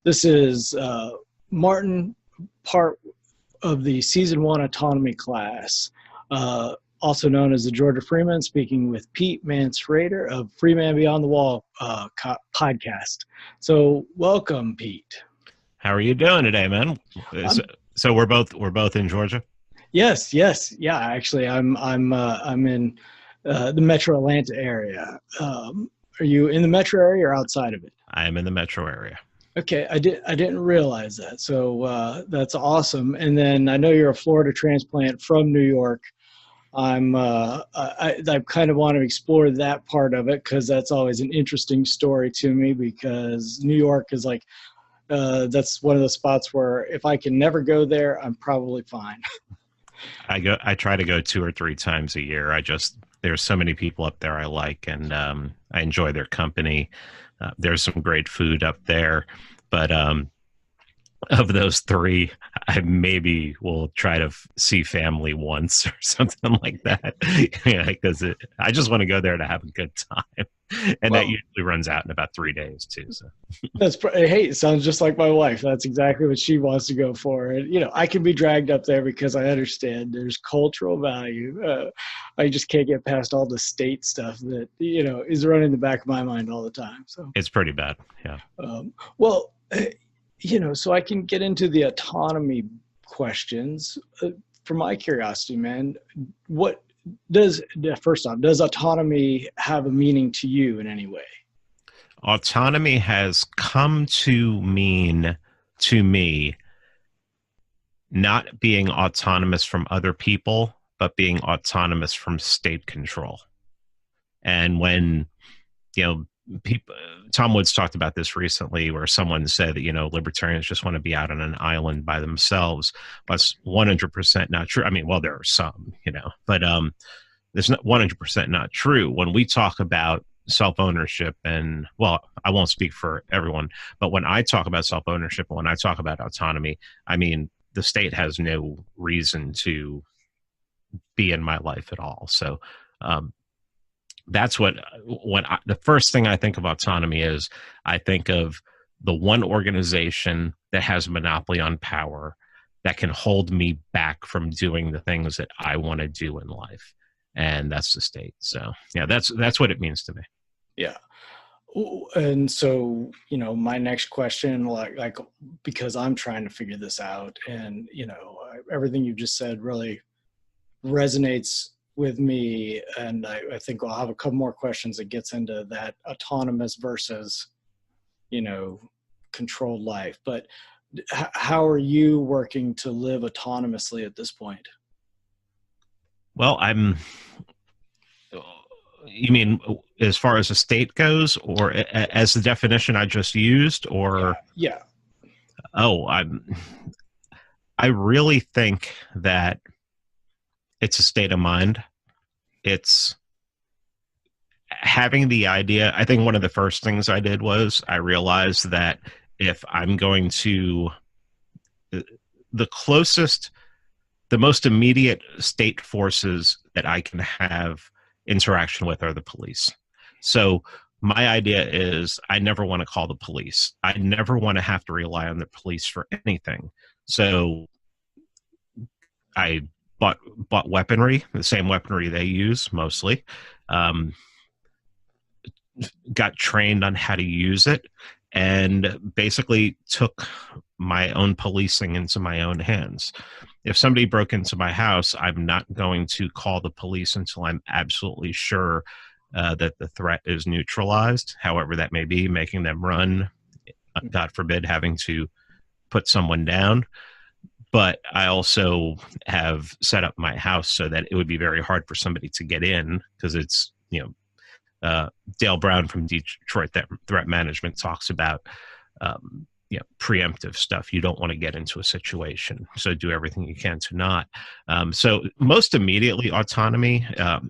This is Martin, part of the Season 1 Autonomy class, also known as the Georgia Freeman, speaking with Pete Mance Rayder of Freeman Beyond the Wall podcast. So welcome, Pete. How are you doing today, man? So we're both in Georgia? Yes. Yeah, actually, I'm in the Metro Atlanta area. Are you in the metro area or outside of it? I am in the metro area. Okay, I didn't realize that. So that's awesome. And then I know you're a Florida transplant from New York. I kind of want to explore that part of it because that's always an interesting story to me, because New York is like that's one of the spots where if I can never go there, I'm probably fine. I try to go 2 or 3 times a year. There's so many people up there I like, and I enjoy their company. There's some great food up there, but of those 3, I maybe will try to see family once or something like that. Because I just want to go there to have a good time, and that usually runs out in about 3 days too. So hey, it sounds just like my wife. That's exactly what she wants to go for. And I can be dragged up there because I understand there's cultural value. I just can't get past all the state stuff that is running in the back of my mind all the time. So it's pretty bad. Yeah. So I can get into the autonomy questions. For my curiosity, man, first off, does autonomy have a meaning to you in any way? Autonomy has come to mean to me not being autonomous from other people, but being autonomous from state control. And when, people, Tom Woods talked about this recently, where someone said that, libertarians just want to be out on an island by themselves. That's 100% not true. I mean, well, there are some, but it's not 100% not true. When we talk about self-ownership, and well, I won't speak for everyone, but when I talk about self-ownership and when I talk about autonomy, I mean, the state has no reason to be in my life at all. So, that's the first thing I think of autonomy is. I think of the one organization that has a monopoly on power that can hold me back from doing the things that I want to do in life. And that's the state. So yeah, that's what it means to me. Yeah. And so, my next question, like, because I'm trying to figure this out, and, everything you just said really resonates with me. And I think I'll have a couple more questions that gets into that autonomous versus, controlled life. But how are you working to live autonomously at this point? Well, you mean as far as the state goes, or as the definition I just used, or? Yeah. Oh, I really think that it's a state of mind. It's having the idea. I think one of the first things I did was I realized that if I'm going to, the most immediate state forces that I can have interaction with are the police. So my idea is I never want to call the police. I never want to have to rely on the police for anything. So I bought weaponry, the same weaponry they use mostly, got trained on how to use it, and basically took my own policing into my own hands. If somebody broke into my house, I'm not going to call the police until I'm absolutely sure that the threat is neutralized, however that may be, making them run, God forbid, having to put someone down. But I also have set up my house so that it would be very hard for somebody to get in, because it's, Dale Brown from Detroit Threat Management talks about, preemptive stuff. You don't want to get into a situation, so do everything you can to not. So most immediately, autonomy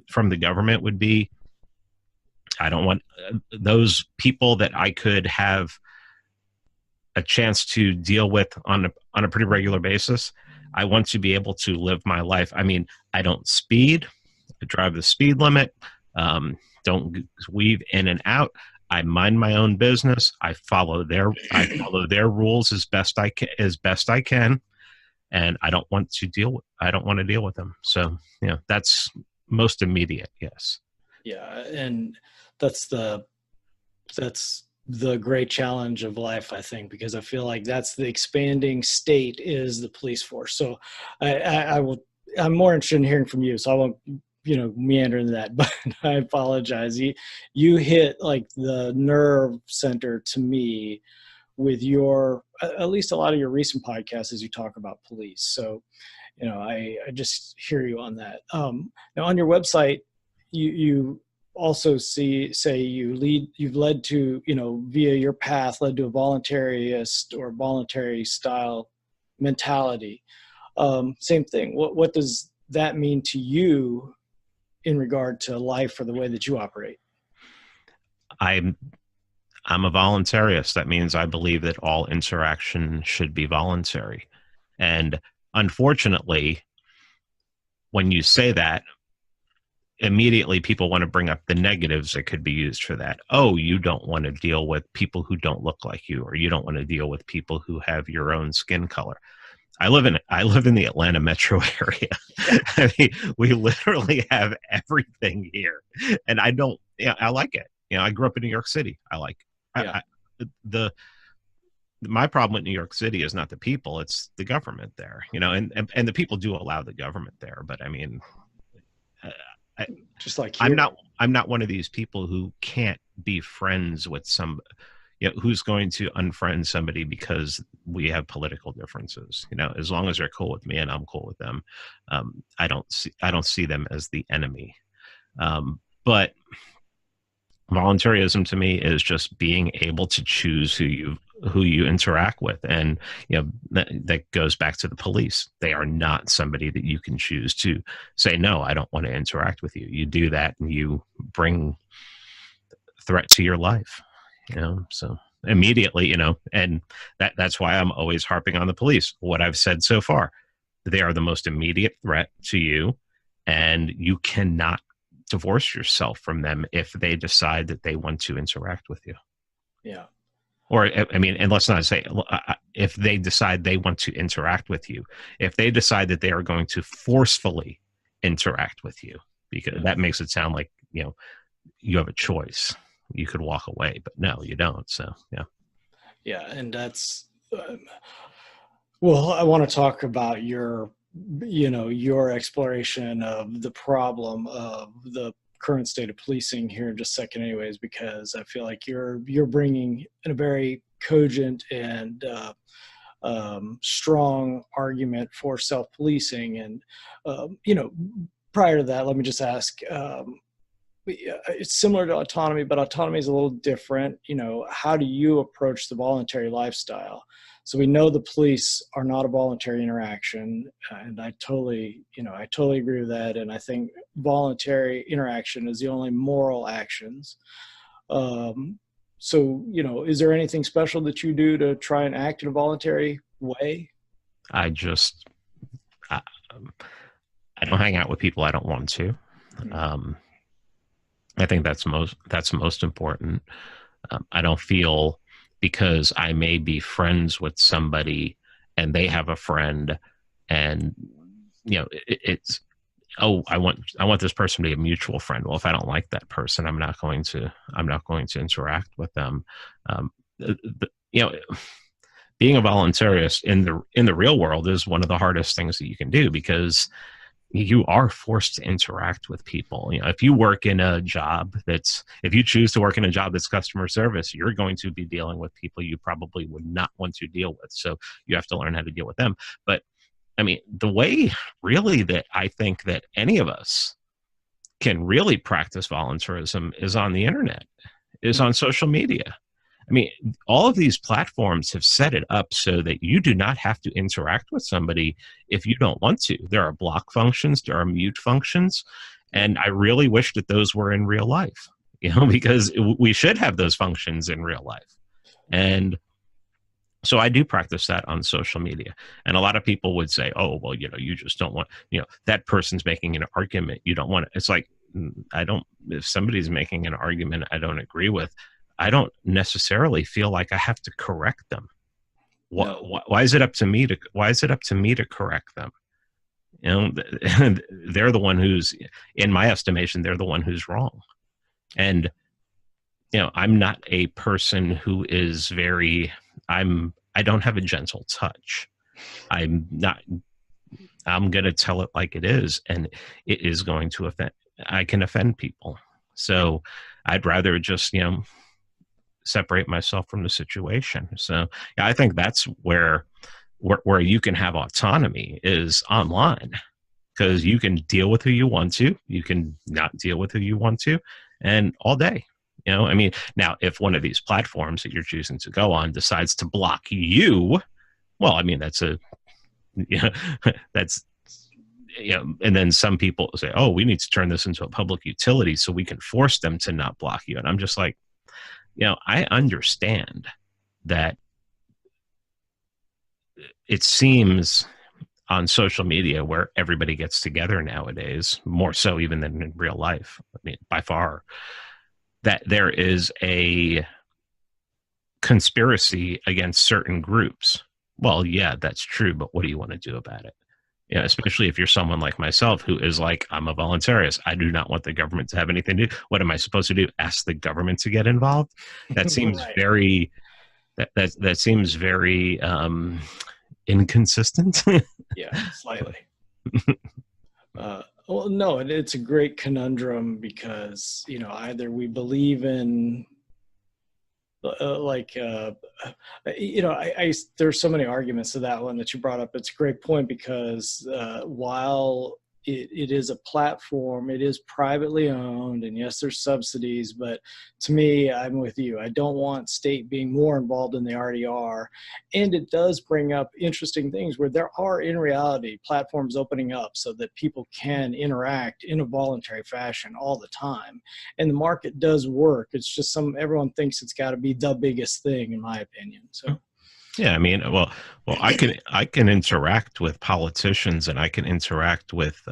from the government would be, I don't want those people that I could have a chance to deal with on a pretty regular basis. I want to be able to live my life. I mean, I don't speed. I drive the speed limit. Don't weave in and out. I mind my own business. I follow their rules as best I can, and I don't want to deal with them. So, that's most immediate. Yes. Yeah, and that's the that's the great challenge of life, I think, because I feel like that's the expanding state is the police force. So I will, I'm more interested in hearing from you, so I won't, meander into that, but I apologize. You hit like the nerve center to me with your, at least a lot of your recent podcasts as you talk about police. So, I just hear you on that. Now on your website, you also say you've led to, via your path, led to a voluntarist or voluntary style mentality. Same thing. What does that mean to you in regard to life or the way that you operate? I'm a voluntarist. That means I believe that all interaction should be voluntary. And unfortunately, when you say that, immediately people want to bring up the negatives that could be used for that. Oh, you don't want to deal with people who don't look like you, or you don't want to deal with people who have your own skin color. I live in the Atlanta metro area. I mean, we literally have everything here, and I don't. Yeah, I like it. I grew up in New York City. I like. Yeah. My problem with New York City is not the people; it's the government there. And the people do allow the government there, but I mean, just like here. I'm not one of these people who can't be friends with some, who's going to unfriend somebody because we have political differences. As long as they're cool with me and I'm cool with them, I don't see them as the enemy. But voluntarism to me is just being able to choose who you interact with, and that goes back to the police. They are not somebody that you can choose to say, no, I don't want to interact with you. You do that and you bring threat to your life. So immediately, and that's why I'm always harping on the police. What I've said so far, they are the most immediate threat to you, and you cannot divorce yourself from them if they decide that they want to interact with you. Yeah. Or, I mean, and let's not say if they decide they want to interact with you, if they decide that they are going to forcefully interact with you, because that makes it sound like, you have a choice. You could walk away, but no, you don't. So, yeah. Yeah. And that's, well, I want to talk about your exploration of the problem of the current state of policing here in just a second anyways, because I feel like you're bringing in a very cogent and strong argument for self-policing. And, prior to that, let me just ask, it's similar to autonomy, but autonomy is a little different. How do you approach the voluntary lifestyle? So we know the police are not a voluntary interaction, and I totally agree with that. And I think voluntary interaction is the only moral actions. So, is there anything special that you do to try and act in a voluntary way? I don't hang out with people I don't want to. I think that's most important. I don't feel because I may be friends with somebody and they have a friend, and it's I want this person to be a mutual friend. Well, if I don't like that person, I'm not going to interact with them. Being a voluntarist in the real world is one of the hardest things that you can do, because you are forced to interact with people. If you work in a job if you choose to work in a job that's customer service, you're going to be dealing with people you probably would not want to deal with. So you have to learn how to deal with them. But I mean, the way really that I think that any of us can really practice voluntarism is on the internet, is on social media. I mean, all of these platforms have set it up so that you do not have to interact with somebody if you don't want to. There are block functions, there are mute functions, and I really wish that those were in real life, because we should have those functions in real life. And so I do practice that on social media. And a lot of people would say, oh, well, you just don't want, that person's making an argument. You don't want it. It's like, if somebody's making an argument I don't agree with, I don't necessarily feel like I have to correct them. No. Why is it up to me to correct them? You know, they're the one who's, in my estimation, they're the one who's wrong. And, you know, I'm not a person who is I don't have a gentle touch. I'm going to tell it like it is, and it is going to I can offend people. So I'd rather just, you know, separate myself from the situation. So yeah, I think that's where you can have autonomy is online, because you can deal with who you want to, you can not deal with who you want to, and all day. You know, I mean, now if one of these platforms that you're choosing to go on decides to block you, well, I mean, that's that's, you know, and then some people say, oh, we need to turn this into a public utility so we can force them to not block you. And I'm just like, you know, I understand that it seems on social media, where everybody gets together nowadays, more so even than in real life, I mean, by far, that there is a conspiracy against certain groups. Well, yeah, that's true, but what do you want to do about it? You know, especially if you're someone like myself who is like, I'm a voluntarist. I do not want the government to have anything to do. What am I supposed to do? Ask the government to get involved? That seems Right. very, that seems very inconsistent. Yeah, slightly. Well, no, it's a great conundrum because, you know, either we believe in you know, there's so many arguments to that one that you brought up. It's a great point because while it is a platform, it is privately owned, and yes, there's subsidies, but to me, I'm with you. I don't want state being more involved than they already are. And it does bring up interesting things where there are, in reality, platforms opening up so that people can interact in a voluntary fashion all the time. And the market does work. It's just everyone thinks it's got to be the biggest thing, in my opinion. So. Yeah, I mean, well, I can interact with politicians, and I can interact with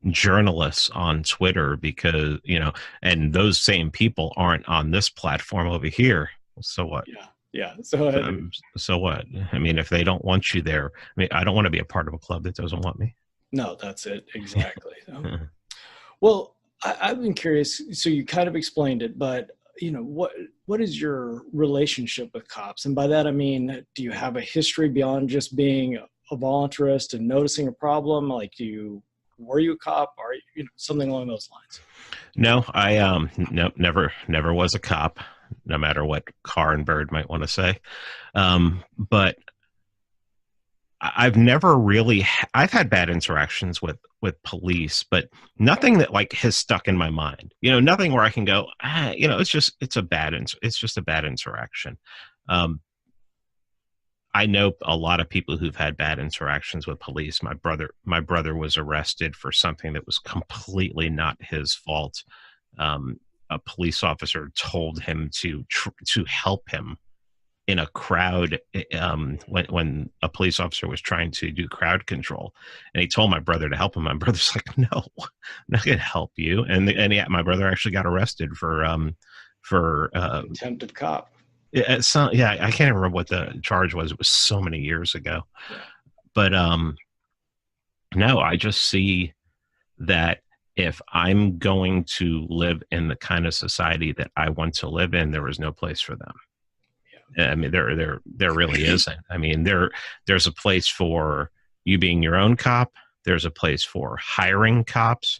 journalists on Twitter, because, you know, and those same people aren't on this platform over here. So what? Yeah. So what? I mean, if they don't want you there, I mean, I don't want to be a part of a club that doesn't want me. No, that's it exactly. Well, I've been curious. So you kind of explained it, but you know, what is your relationship with cops? And by that, I mean, do you have a history beyond just being a voluntarist and noticing a problem? Like, were you a cop, or, you know, something along those lines? No, I no, never was a cop, no matter what Carr and Bird might want to say. But I've never really I've had bad interactions with police, but nothing that like has stuck in my mind. You know, nothing where I can go, you know, it's just a bad interaction. I know a lot of people who've had bad interactions with police. My brother was arrested for something that was completely not his fault. A police officer told him to help him in a crowd, when a police officer was trying to do crowd control, and he told my brother to help him. My brother's like, no, I'm not going to help you. And yeah, my brother actually got arrested for Attempted cop. yeah, I can't remember what the charge was. It was so many years ago. Yeah. But no, I just see that if I'm going to live in the kind of society that I want to live in, there is no place for them. I mean, there really isn't. I mean, there's a place for you being your own cop. There's a place for hiring cops.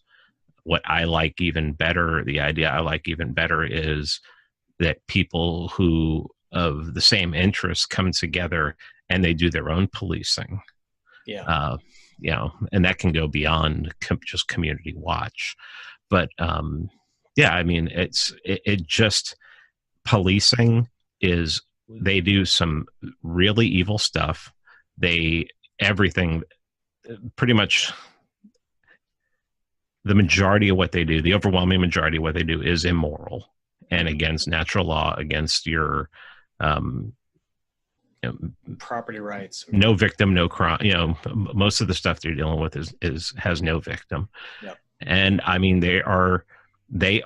What I like even better, the idea I like even better, is that people who of the same interests come together and they do their own policing. Yeah. You know, and that can go beyond just community watch. But yeah, I mean, it just policing is. They do some really evil stuff. Everything, pretty much the majority of what they do, the overwhelming majority of what they do, is immoral and against natural law, against your you know, property rights. No victim, no crime. You know, most of the stuff they're dealing with has no victim. Yep. And I mean, they are the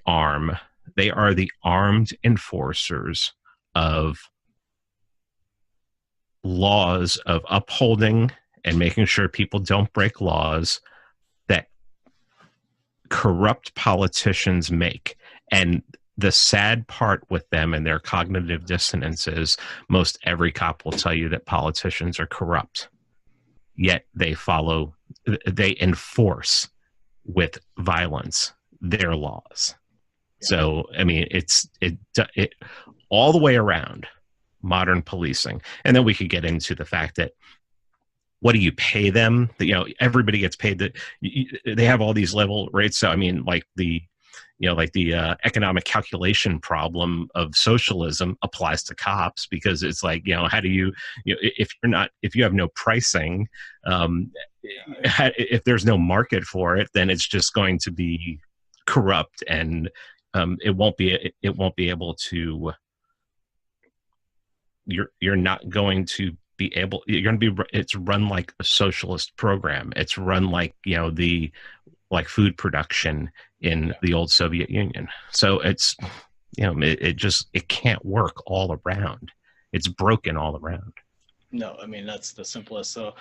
arm. They are the armed enforcers of laws, of upholding and making sure people don't break laws that corrupt politicians make. And the sad part with them and their cognitive dissonance is most every cop will tell you that politicians are corrupt, yet they enforce with violence their laws. So, I mean, it all the way around modern policing. And then we could get into the fact that, what do you pay them? You know, everybody gets paid that they have all these level rates. So, I mean, like the economic calculation problem of socialism applies to cops, because it's like, you know, how do you if you have no pricing, if there's no market for it, then it's just going to be corrupt, and it won't be able to. You're not going to be able. You're going to be. It's run like a socialist program. It's run like, you know, like food production in the old Soviet Union. So it's, you know, it can't work all around. It's broken all around. No, I mean, that's the simplest. So,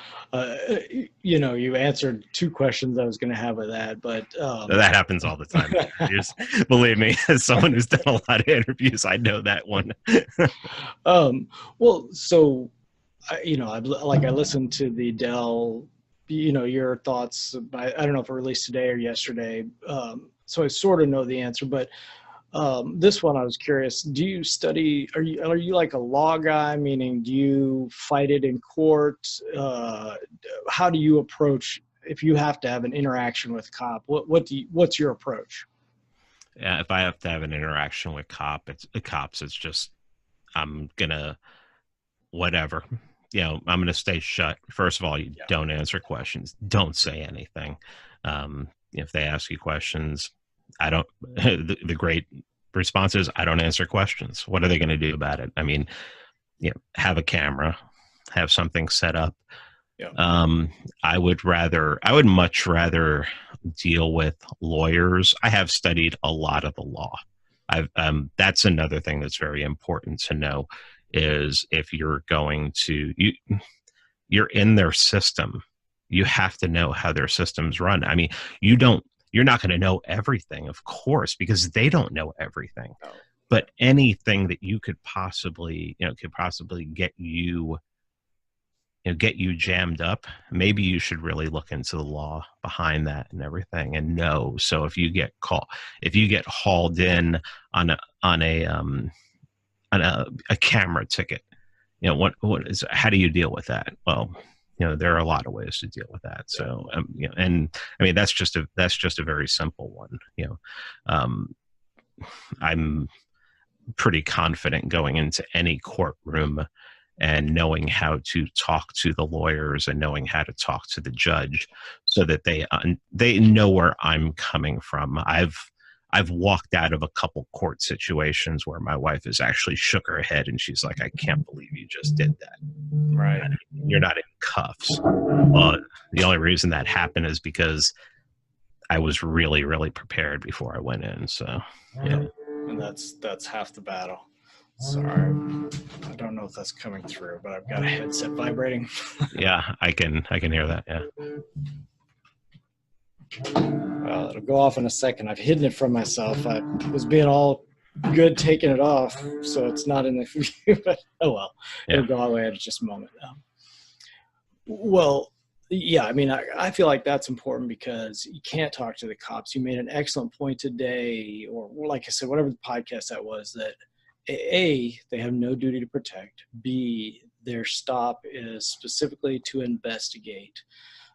you know, you answered two questions I was going to have with that, but that happens all the time. Just believe me, as someone who's done a lot of interviews, I know that one. Well, so, you know, I listened to the Dell, you know, your thoughts. I don't know if it released today or yesterday. So I sort of know the answer, but this one I was curious. Do you study? Are you like a law guy? Meaning, do you fight it in court? How do you approach if you have to have an interaction with a cop? What's your approach? Yeah, if I have to have an interaction with cops, it's just, I'm gonna, whatever. You know, I'm gonna stay shut. First of all, you don't answer questions. Don't say anything. If they ask you questions, I don't. The great response is, I don't answer questions. What are they going to do about it? I mean, you know, have a camera, have something set up. Yeah. I would much rather deal with lawyers. I have studied a lot of the law. That's another thing that's very important to know, is if you're going to, you're in their system, you have to know how their systems run. I mean, you're not going to know everything, of course, because they don't know everything. No. But anything that you could possibly, get you jammed up, maybe you should really look into the law behind that and everything and know. So if you get hauled in on a camera ticket, you know, how do you deal with that? Well, you know, there are a lot of ways to deal with that. So, you know, and I mean, that's just a very simple one. You know, I'm pretty confident going into any courtroom and knowing how to talk to the lawyers and knowing how to talk to the judge, so that they know where I'm coming from. I've walked out of a couple court situations where my wife has actually shook her head and she's like, I can't believe you just did that. Right. You're not in cuffs. Well, the only reason that happened is because I was really, really prepared before I went in. So, yeah. And that's half the battle. Sorry, I don't know if that's coming through, but I've got a headset vibrating. Yeah, I can hear that. Yeah. Well, it'll go off in a second. I've hidden it from myself. I was being all good taking it off, so it's not in the view. But oh well, it'll go away in just a moment. Well, yeah, I mean, I feel like that's important, because you can't talk to the cops. You made an excellent point today, or like I said, whatever the podcast that was, that A, they have no duty to protect. B, their stop is specifically to investigate.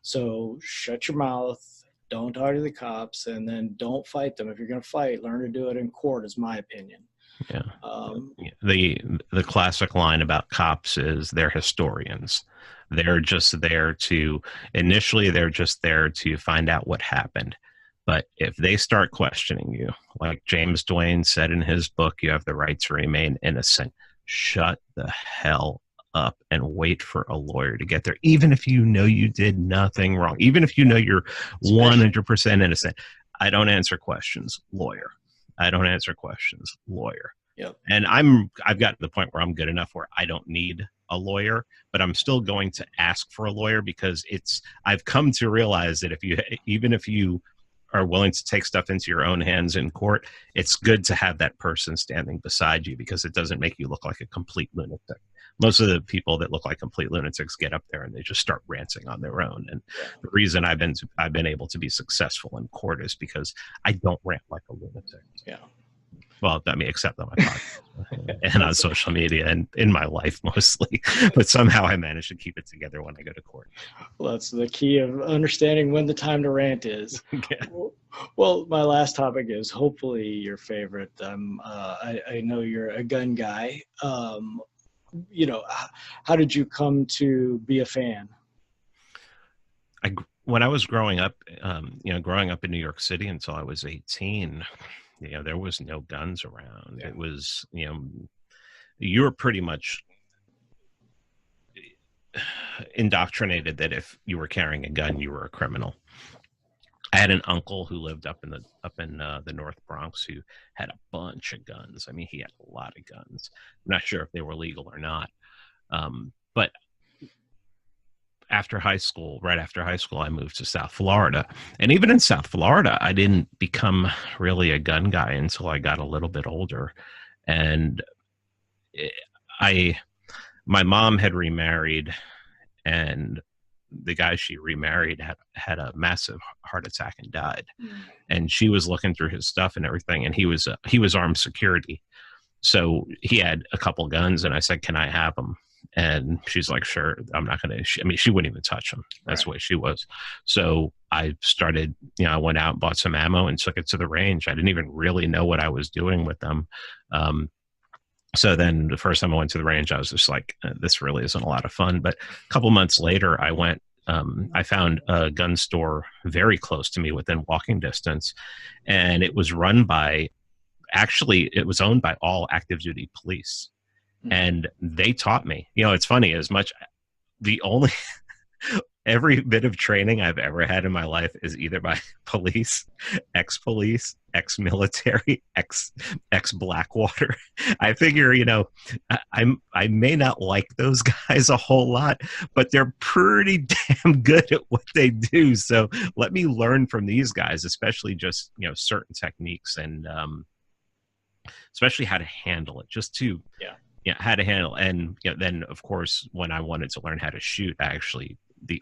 So shut your mouth. Don't talk to the cops, and then don't fight them. If you're going to fight, learn to do it in court, is my opinion. Yeah. The classic line about cops is they're historians. They're just there initially they're just there to find out what happened. But if they start questioning you, like James Duane said in his book, You Have the Right to Remain Innocent, shut the hell up and wait for a lawyer to get there. Even if you know you did nothing wrong, even if you know you're 100% innocent, I don't answer questions, lawyer. I don't answer questions. Lawyer. Yep. And I've gotten to the point where I'm good enough where I don't need a lawyer, but I'm still going to ask for a lawyer because I've come to realize that even if you are willing to take stuff into your own hands in court, it's good to have that person standing beside you because it doesn't make you look like a complete lunatic. Most of the people that look like complete lunatics get up there and they just start ranting on their own. And the reason I've been able to be successful in court is because I don't rant like a lunatic. Yeah. Well, I mean, except on my podcast and on social media and in my life mostly. But somehow I manage to keep it together when I go to court. Well, that's the key of understanding when the time to rant is. Yeah. Well, my last topic is hopefully your favorite. I know you're a gun guy. You know, how did you come to be a fan? When I was growing up, growing up in New York City until I was 18, there was no guns around. Yeah. It was, you were pretty much indoctrinated that if you were carrying a gun, you were a criminal. I had an uncle who lived up in the North Bronx who had a bunch of guns. I mean, he had a lot of guns. I'm not sure if they were legal or not. But right after high school, I moved to South Florida. And even in South Florida, I didn't become really a gun guy until I got a little bit older. And my mom had remarried, and the guy she remarried had a massive heart attack and died. And she was looking through his stuff and everything, and he was armed security. So he had a couple guns, and I said, "Can I have them?" And she's like, "Sure." I'm not going to, I mean, she wouldn't even touch them. That's the way she was. So I started, I went out and bought some ammo and took it to the range. I didn't even really know what I was doing with them. So then the first time I went to the range, I was just like, this really isn't a lot of fun. But a couple months later, I found a gun store very close to me within walking distance. And it was owned by all active duty police. And they taught me, it's funny, every bit of training I've ever had in my life is either by police, ex-military, ex-Blackwater. I figure, I may not like those guys a whole lot, but they're pretty damn good at what they do. So let me learn from these guys, especially just, certain techniques and especially how to handle it, how to handle. And then of course, when I wanted to learn how to shoot, the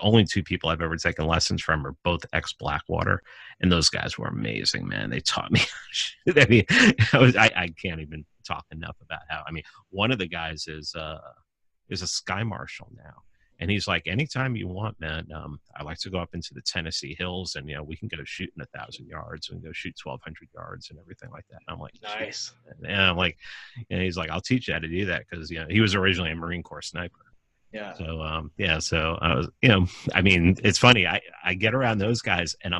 only two people I've ever taken lessons from are both ex-Blackwater, and those guys were amazing, man. They taught me. I mean, I can't even talk enough about how. I mean, one of the guys is a sky marshal now, and he's like, anytime you want, man. I like to go up into the Tennessee hills, and we can go shooting 1,000 yards and go shoot 1,200 yards and everything like that. And I'm like, nice. And I'm like, and he's like, I'll teach you how to do that because he was originally a Marine Corps sniper. Yeah. So so I was, I mean, it's funny. I get around those guys, and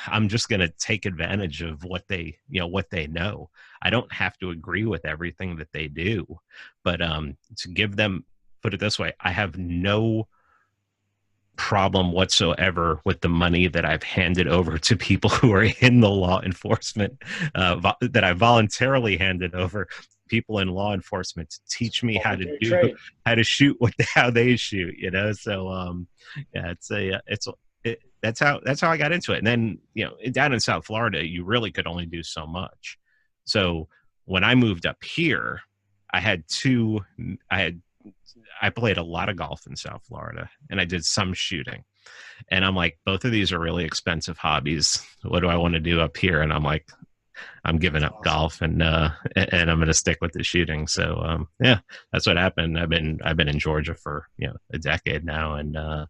I'm just going to take advantage of what they know. I don't have to agree with everything that they do, but to give them, put it this way, I have no problem whatsoever with the money that I've handed over to people who are in the law enforcement, that I voluntarily handed over people in law enforcement to teach me how to shoot how they shoot, So that's how I got into it. And then, down in South Florida, you really could only do so much. So when I moved up here, I played a lot of golf in South Florida, and I did some shooting. And I'm like, both of these are really expensive hobbies. What do I want to do up here? And I'm like, I'm giving up golf, and I'm going to stick with the shooting. So that's what happened. I've been in Georgia for a decade now, and I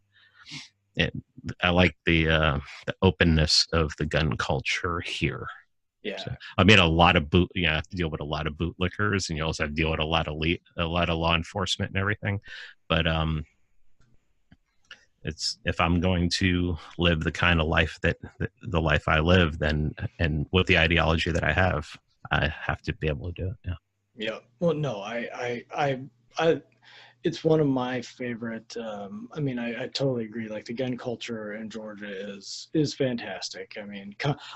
like the openness of the gun culture here. Yeah, so I made a lot of you have to deal with a lot of bootlickers, and you also have to deal with a lot of law enforcement and everything. But it's, if I'm going to live the kind of life the life I live, then, and with the ideology that I have to be able to do it. Yeah. Yeah. Well, no, it's one of my favorite. I mean, I totally agree. Like the gun culture in Georgia is fantastic. I mean,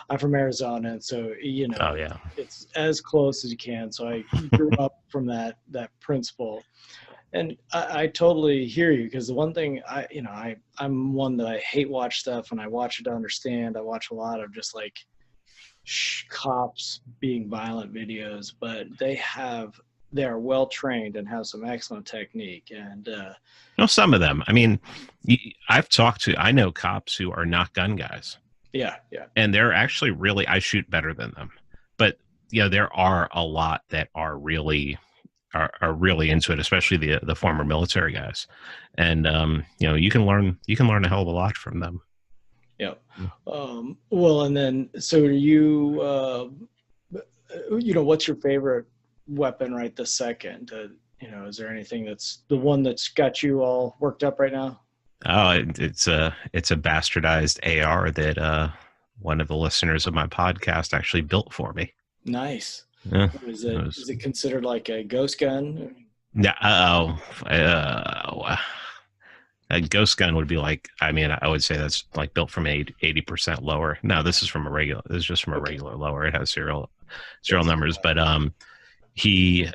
I'm from Arizona, and so Oh yeah. it's as close as you can. So I grew up from that principle, and I totally hear you because the one thing I'm one that I hate watch stuff, and I watch it to understand. I watch a lot of just like cops being violent videos, but they are well trained and have some excellent technique. And Some of them. I mean, I know cops who are not gun guys. yeah, yeah, And they're actually really, I shoot better than them. But there are a lot that are really really into it, especially the former military guys. And you can learn a hell of a lot from them. yeah. Well, and then so what's your favorite weapon right this second? Is there anything that's the one that's got you all worked up right now? Oh, it's a bastardized AR that one of the listeners of my podcast actually built for me. Nice. Yeah, Is it considered like a ghost gun? yeah. A ghost gun would be like, I mean, I would say that's like built from 80% lower. No, this is just from a regular lower. It has serial numbers, but he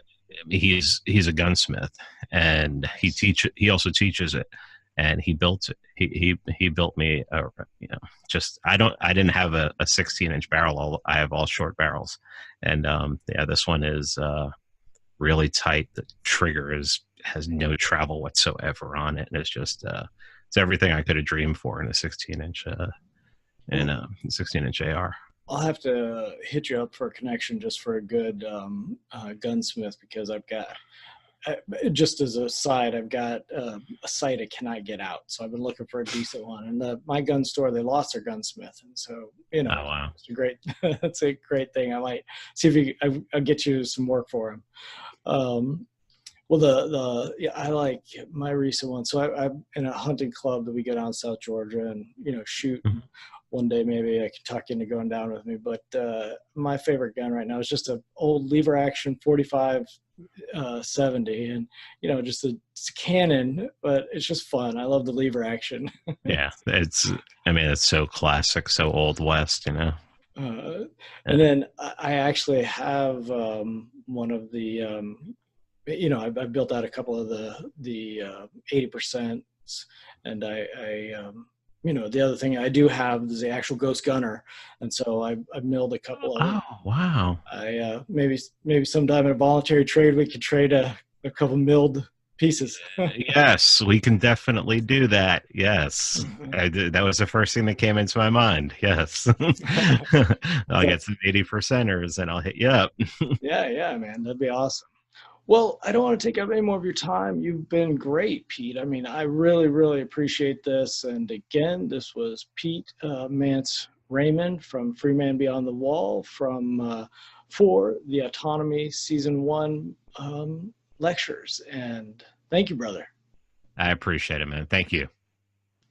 he's a gunsmith, and he also teaches it, and he built it. He built me I didn't have a 16-inch barrel. I have all short barrels, and this one is really tight. The trigger has no travel whatsoever on it, and it's just it's everything I could have dreamed for in a 16-inch 16-inch AR. I'll have to hit you up for a connection just for a good gunsmith, because just as a side, I've got a site I cannot get out. So I've been looking for a decent one. And my gun store, they lost their gunsmith. And so, oh, wow. It's a great thing. I might see if I'll get you some work for him. Well, I like my recent one. So I'm in a hunting club that we go down South Georgia and, shoot. Mm-hmm. One day maybe I can talk you into going down with me. But my favorite gun right now is just an old lever action 45 70, and just it's a cannon, but it's just fun. I love the lever action. Yeah, it's so classic, so old west, And then I actually have one of the I built out a couple of the 80%, and the other thing I do have is the actual Ghost Gunner, and so I milled a couple of. Oh, wow! I maybe sometime in a voluntary trade we could trade a couple milled pieces. Yes, we can definitely do that. Yes, that was the first thing that came into my mind. Yes, I'll get some 80%ers and I'll hit you up. Yeah, man, that'd be awesome. Well, I don't want to take up any more of your time. You've been great, Pete. I mean, I really, really appreciate this. And again, this was Pete Mance Raymond from Freeman Beyond the Wall for the Autonomy Season 1 lectures. And thank you, brother. I appreciate it, man. Thank you.